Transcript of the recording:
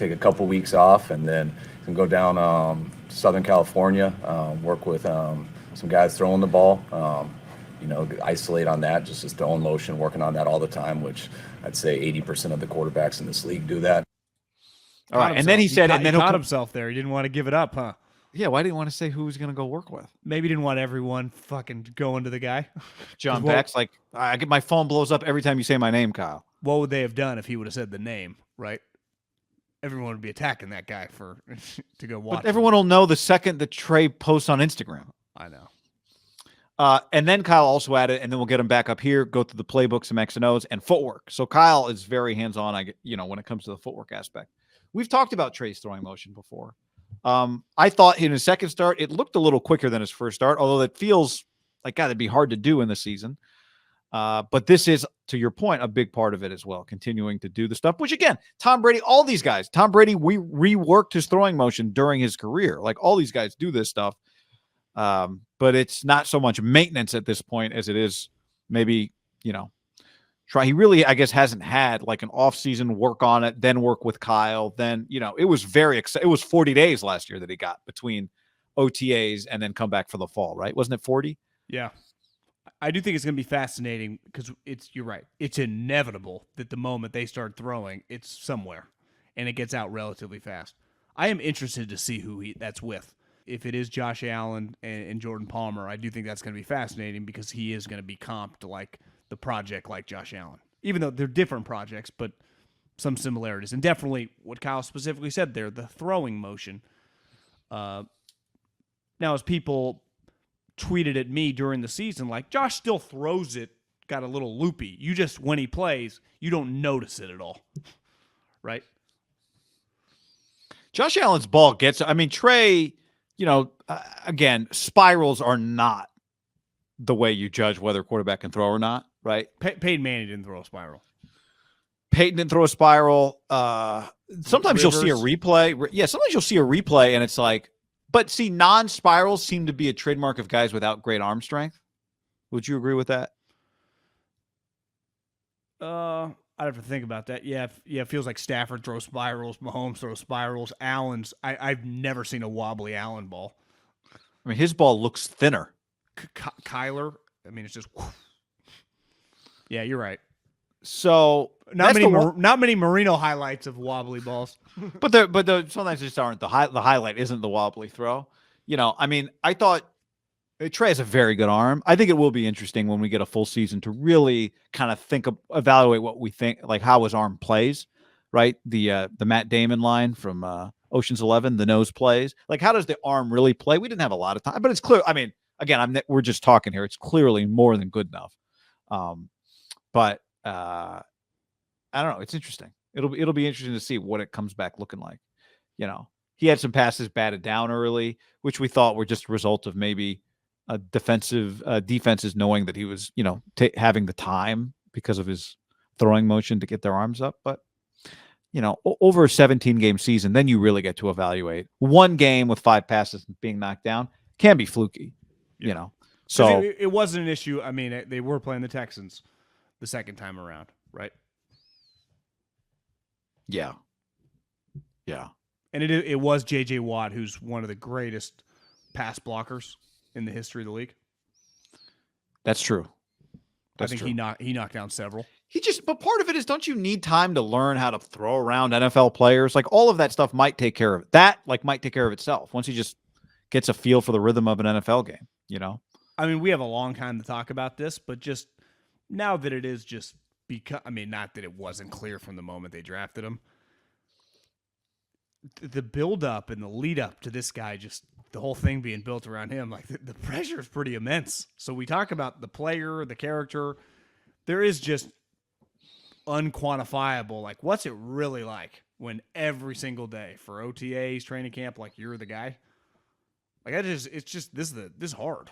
take a couple weeks off, and then can go down to Southern California, work with some guys throwing the ball. Isolate on that, just throwing motion, working on that all the time, which I'd say 80% of the quarterbacks in this league do that. All right, and then he said, and then he he'll caught himself there. He didn't want to give it up, huh? Yeah, why didn't he want to say who he's going to go work with? Maybe he didn't want everyone fucking going to the guy. John Beck's like, I get my phone blows up every time you say my name, Kyle. What would they have done if he would have said the name, right? Everyone would be attacking that guy to go watch. But everyone will know the second that Trey posts on Instagram. I know. And then Kyle also added, and then we'll get him back up here, go through the playbook, some X and O's, and footwork. So Kyle is very hands-on, when it comes to the footwork aspect. We've talked about Trey's throwing motion before. I thought in his second start, it looked a little quicker than his first start, although that feels like, God, it'd be hard to do in the season. But this is, to your point, a big part of it as well, continuing to do the stuff, which again, Tom Brady, all these guys, Tom Brady, we reworked his throwing motion during his career. Like all these guys do this stuff. But it's not so much maintenance at this point as it is maybe, try. He really, I guess, hasn't had like an off-season work on it, then work with Kyle. Then, it was it was 40 days last year that he got between OTAs and then come back for the fall, right? Wasn't it 40? Yeah. I do think it's going to be fascinating because you're right. It's inevitable that the moment they start throwing, it's somewhere and it gets out relatively fast. I am interested to see who that's with. If it is Josh Allen and Jordan Palmer, I do think that's going to be fascinating because he is going to be comped like the project like Josh Allen. Even though they're different projects, but some similarities. And definitely what Kyle specifically said there, the throwing motion. Now, as people tweeted at me during the season, like, Josh still throws it, got a little loopy. You just, when he plays, you don't notice it at all. Right? Josh Allen's ball Trey, again, spirals are not the way you judge whether a quarterback can throw or not, right? Peyton Manning didn't throw a spiral. Peyton didn't throw a spiral. Sometimes you'll see a replay. Yeah, sometimes you'll see a replay and it's like, but see, non-spirals seem to be a trademark of guys without great arm strength. Would you agree with that? I'd have to think about that. Yeah, it feels like Stafford throws spirals, Mahomes throws spirals, Allen's. I've never seen a wobbly Allen ball. I mean, his ball looks thinner. Kyler, it's just. Whoosh. Yeah, you're right. So not many Marino highlights of wobbly balls. but sometimes just aren't the highlight isn't the wobbly throw. I thought Trey has a very good arm. I think it will be interesting when we get a full season to really kind of evaluate what we think, like how his arm plays, right? The Matt Damon line from Ocean's 11, the nose plays. Like, how does the arm really play? We didn't have a lot of time, but it's clear. Again, we're just talking here. It's clearly more than good enough. But I don't know. It's interesting. It'll be interesting to see what it comes back looking like. He had some passes batted down early, which we thought were just a result of maybe defenses knowing that he was, having the time because of his throwing motion to get their arms up. But, over a 17-game season, then you really get to evaluate. One game with 5 passes being knocked down can be fluky, So it wasn't an issue. They were playing the Texans the second time around, right? Yeah. Yeah. And it was J.J. Watt, who's one of the greatest pass blockers in the history of the league. That's true. I think he knocked down several. But part of it is, don't you need time to learn how to throw around NFL players? Like, all of that stuff might take care of it. That might take care of itself once he just gets a feel for the rhythm of an NFL game, we have a long time to talk about this, but just now that it is just because, not that it wasn't clear from the moment they drafted him. The build up and the lead up to this guy, just the whole thing being built around him, like the pressure is pretty immense. So we talk about the player, the character. There is just unquantifiable, like, what's it really like when every single day for OTAs, training camp, like, you're the guy. Like, it's just this is hard.